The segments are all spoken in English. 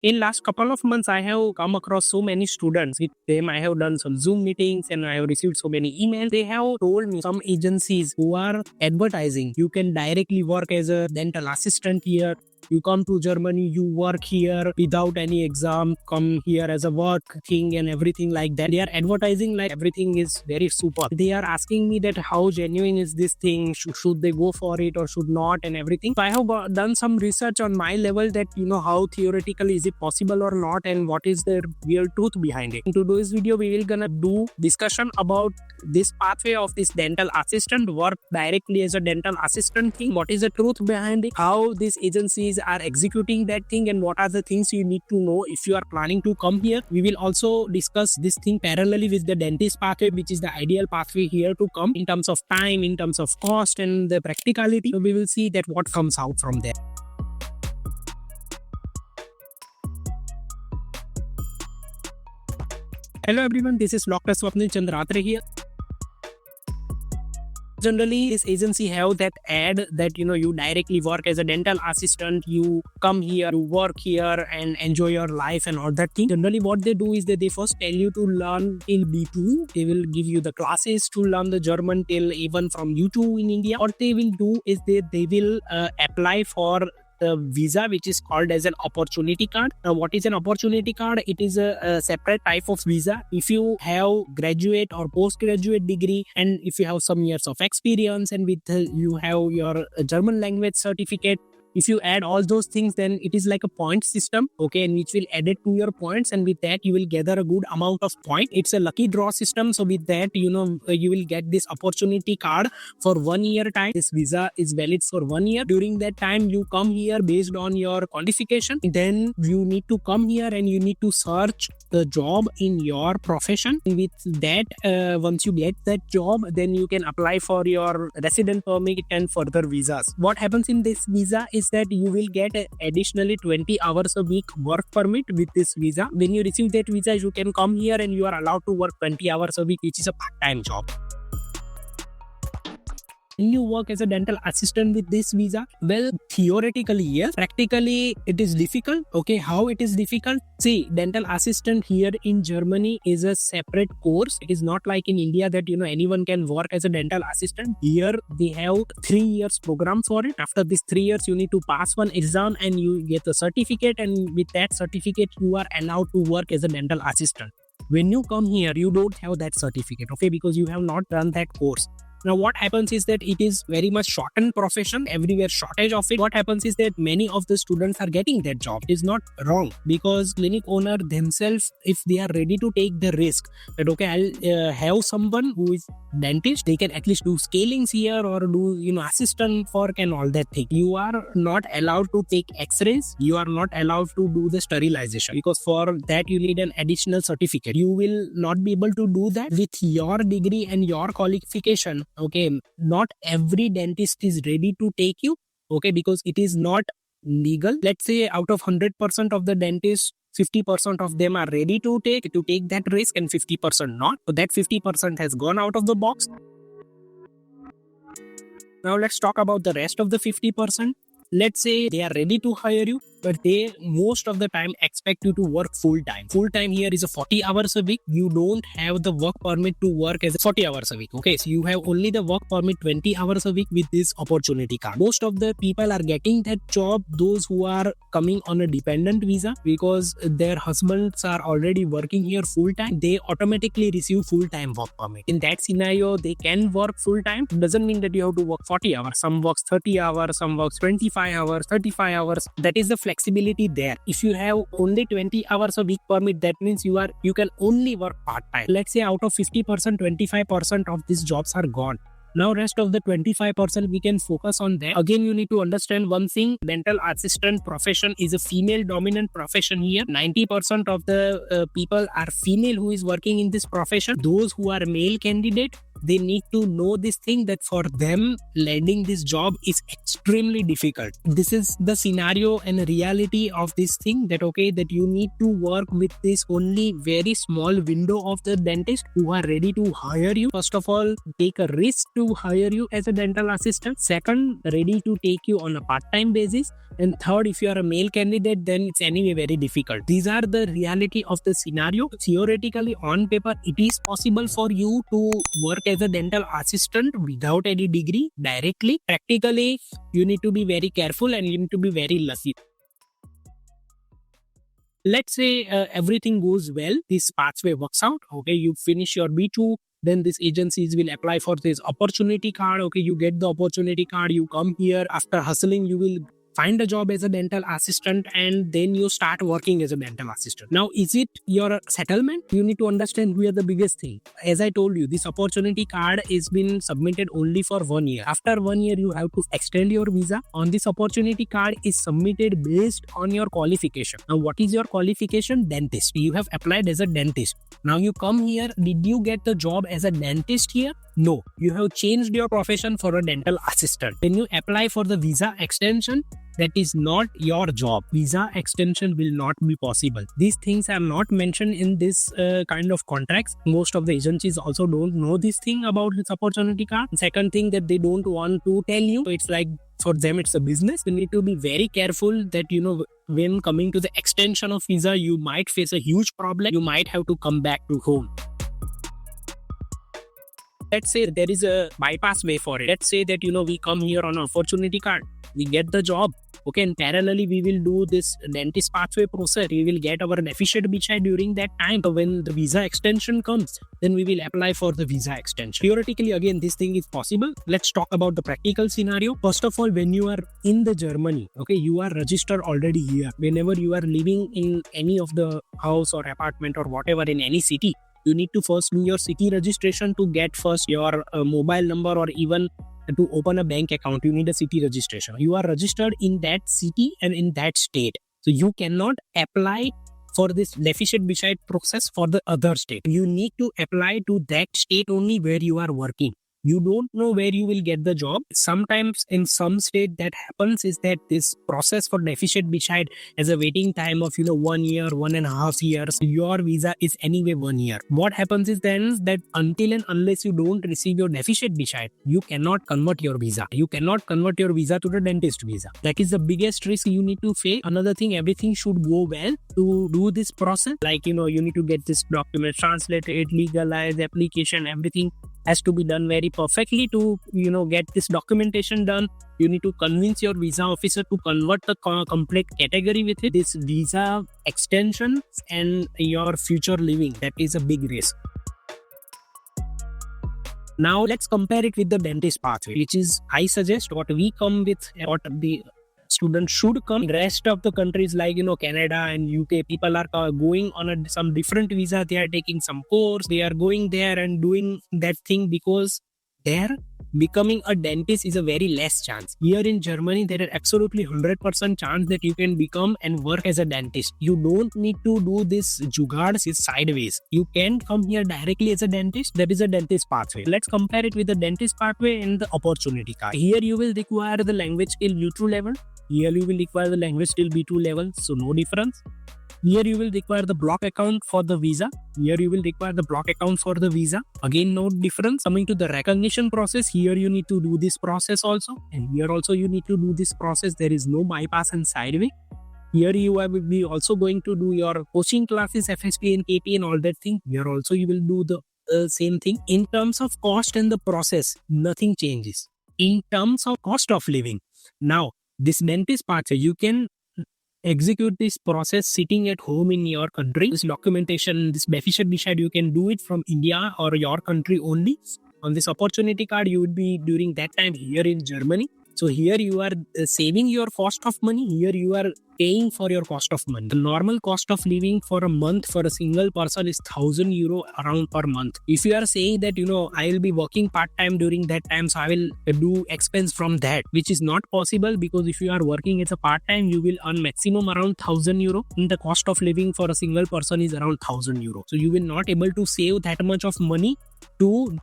In last couple of months, I have come across so many students. With them, I have done some Zoom meetings and I have received so many emails. They have told me some agencies who are advertising, you can directly work as a dental assistant here. You come to Germany, you work here without any exam, come here as a work thing and everything like that. They are advertising like everything is very super. They are asking me that how genuine is this thing? Should they go for it or should not and everything. So I have done some research on my level that how theoretically is it possible or not and what is the real truth behind it. In today's video, we will gonna do discussion about this pathway of this dental assistant, work directly as a dental assistant thing. What is the truth behind it? How these agencies are executing that thing and what are the things you need to know if you are planning to come here. We will also discuss this thing parallelly with the dentist pathway, which is the ideal pathway here to come in terms of time, in terms of cost and the practicality. So we will see that what comes out from there. Hello everyone, this is Dr. Swapnil Chandratre here. Generally, this agency have that ad that you directly work as a dental assistant, you come here, you work here and enjoy your life and all that thing. Generally, what they do is that they first tell you to learn till B2. They will give you the classes to learn the German till even from U2 in India. What they will do is they will apply for the visa, which is called as an opportunity card. Now, what is an opportunity card? It is a separate type of visa. If you have graduate or postgraduate degree and if you have some years of experience and with you have your German language certificate, if you add all those things, then it is like a point system, okay, and which will add it to your points, and with that you will gather a good amount of points. It's a lucky draw system, so with that you will get this opportunity card for 1 year time. This visa is valid for 1 year. During that time you come here based on your qualification. Then you need to come here and you need to search the job in your profession. With that, once you get that job, then you can apply for your resident permit and further visas. What happens in this visa is that you will get additionally 20 hours a week work permit with this visa. When you receive that visa, you can come here and you are allowed to work 20 hours a week, which is a part-time job. When you work as a dental assistant with this visa, well, theoretically yes, practically it is difficult. Okay, how it is difficult? See, dental assistant here in Germany is a separate course. It is not like in India that anyone can work as a dental assistant. Here they have 3 years program for it. After these 3 years, you need to pass one exam and you get a certificate, and with that certificate you are allowed to work as a dental assistant. When you come here, you don't have that certificate, okay, because you have not done that course. Now, what happens is that it is very much shortened profession, everywhere shortage of it. What happens is that many of the students are getting that job. It is not wrong, because clinic owner themselves, if they are ready to take the risk that, okay, I'll have someone who is dentist, they can at least do scalings here or do, assistant work and all that thing. You are not allowed to take x-rays. You are not allowed to do the sterilization, because for that you need an additional certificate. You will not be able to do that with your degree and your qualification. Okay, not every dentist is ready to take you, okay, because it is not legal. Let's say out of 100% of the dentists, 50% of them are ready to take that risk and 50% not. So that 50% has gone out of the box. Now let's talk about the rest of the 50%. Let's say they are ready to hire you, but they most of the time expect you to work full time. Full time here is a 40 hours a week. You don't have the work permit to work as 40 hours a week. Okay, so you have only the work permit 20 hours a week with this opportunity card. Most of the people are getting that job, those who are coming on a dependent visa, because their husbands are already working here full time. They automatically receive full time work permit. In that scenario, they can work full time. Doesn't mean that you have to work 40 hours. Some works 30 hours, some works 25 hours, 35 hours. That is the flexibility there. If you have only 20 hours a week permit, that means you can only work part-time. Let's say out of 50%, 25% of these jobs are gone. Now rest of the 25% we can focus on that. Again, you need to understand one thing. Dental assistant profession is a female dominant profession here. 90% of the people are female who is working in this profession. Those who are male candidate, they need to know this thing that for them landing this job is extremely difficult. This is the scenario and reality of this thing, that okay, that you need to work with this only very small window of the dentist who are ready to hire you. First of all, take a risk to hire you as a dental assistant. Second, ready to take you on a part-time basis. And third, if you are a male candidate, then it's anyway very difficult. These are the reality of the scenario. Theoretically, on paper, it is possible for you to work as a dental assistant without any degree directly. Practically, you need to be very careful and you need to be very lucky. Let's say everything goes well, this pathway works out. Okay, you finish your B2, then these agencies will apply for this opportunity card. Okay, you get the opportunity card, you come here. After hustling, you will find a job as a dental assistant, and then you start working as a dental assistant. Now, is it your settlement? You need to understand here the biggest thing. As I told you, this opportunity card is been submitted only for 1 year. After 1 year, you have to extend your visa. On this opportunity card is submitted based on your qualification. Now, what is your qualification? Dentist. You have applied as a dentist. Now you come here. Did you get the job as a dentist here? No. You have changed your profession for a dental assistant. When you apply for the visa extension, that is not your job. Visa extension will not be possible. These things are not mentioned in this kind of contracts. Most of the agencies also don't know this thing about this opportunity card. Second thing, that they don't want to tell you. So it's like, for them, it's a business. You need to be very careful that, when coming to the extension of visa, you might face a huge problem. You might have to come back to home. Let's say there is a bypass way for it. Let's say that, we come here on an opportunity card. We get the job. Okay, and parallelly, we will do this dentist pathway process. We will get our bescheid bescheid during that time. So when the visa extension comes, then we will apply for the visa extension. Theoretically, again, this thing is possible. Let's talk about the practical scenario. First of all, when you are in the Germany, okay, you are registered already here. Whenever you are living in any of the house or apartment or whatever in any city, you need to first do your city registration to get first your mobile number, or even to open a bank account, you need a city registration. You are registered in that city and in that state. So you cannot apply for this bescheid bescheid process for the other state. You need to apply to that state only where you are working. You don't know where you will get the job. Sometimes in some state that happens is that this process for bescheid bescheid has a waiting time of 1 year, 1.5 years. Your visa is anyway 1 year. What happens is then that until and unless you don't receive your bescheid bescheid, you cannot convert your visa. You cannot convert your visa to the dentist visa. That is the biggest risk you need to face. Another thing, everything should go well to do this process. Like, you need to get this document translated, legalized, application, everything has to be done very perfectly to get this documentation done. You need to convince your visa officer to convert the complete category with it. This visa extension and your future living, that is a big risk. Now let's compare it with the dentist pathway, which is, I suggest, what we come with, what the students should come. Rest of the countries like Canada and UK, people are going on some different visa. They are taking some course. They are going there and doing that thing because there becoming a dentist is a very less chance. Here in Germany, there are absolutely 100% chance that you can become and work as a dentist. You don't need to do this jugaad sideways. You can come here directly as a dentist. That is a dentist pathway. Let's compare it with the dentist pathway and the opportunity card. Here you will require the language skill U2 level. Here you will require the language skill B2 level, so no difference. Here you will require the block account for the visa. Here you will require the block account for the visa. Again, no difference. Coming to the recognition process, here you need to do this process also. And here also you need to do this process. There is no bypass and sideway. Here you will be also going to do your coaching classes, FSP and KP and all that thing. Here also you will do the same thing. In terms of cost and the process, nothing changes. In terms of cost of living, now, this dentist pathway, you can execute this process sitting at home in your country. This documentation, this bescheid bescheid, you can do it from India or your country only. On this opportunity card, you would be during that time here in Germany. So here you are saving your cost of money. Here you are paying for your cost of money. The normal cost of living for a month for a single person is €1,000 around per month. If you are saying that, I will be working part-time during that time, so I will do expense from that, which is not possible because if you are working as a part-time, you will earn maximum around €1,000 and the cost of living for a single person is around €1,000. So you will not able to save that much of money to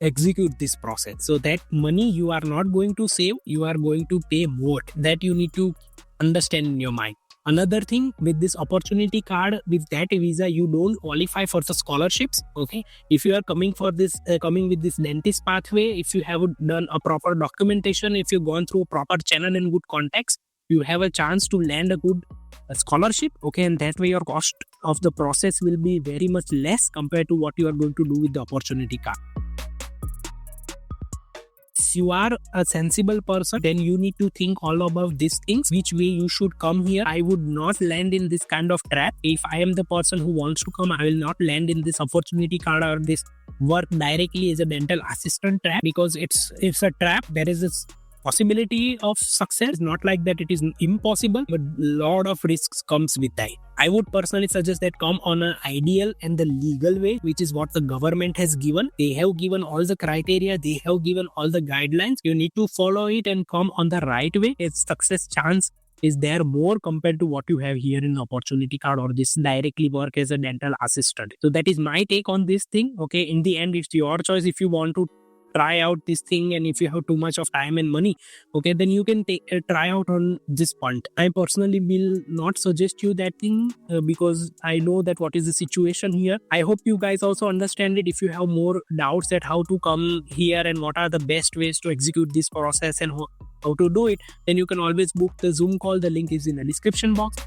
execute this process. So that money you are not going to save, you are going to pay more. That you need to understand in your mind. Another thing, with this opportunity card, with that visa, you don't qualify for the scholarships. Okay, if you are coming for this, coming with this dentist pathway, if you have done a proper documentation, if you've gone through proper channel and good contacts, you have a chance to land a good scholarship. Okay, and that way your cost of the process will be very much less compared to what you are going to do with the opportunity card. If you are a sensible person, then you need to think all about these things, which way you should come here. I would not land in this kind of trap. If I am the person who wants to come, I will not land in this opportunity card or this work directly as a dental assistant trap, because it's a trap. There is this possibility of success, not like that it is impossible, but lot of risks comes with that. I would personally suggest that come on an ideal and the legal way, which is what the government has given. They have given all the criteria, they have given all the guidelines. You need to follow it and come on the right way. Its success chance is there more compared to what you have here in opportunity card or this directly work as a dental assistant. So that is my take on this thing. Okay, in the end, it's your choice if you want to try out this thing, and if you have too much of time and money, okay, then you can take a try out on this point. I personally will not suggest you that thing because I know that what is the situation here. I hope you guys also understand it. If you have more doubts at how to come here and what are the best ways to execute this process and how to do it, then you can always book the Zoom call. The link is in the description box.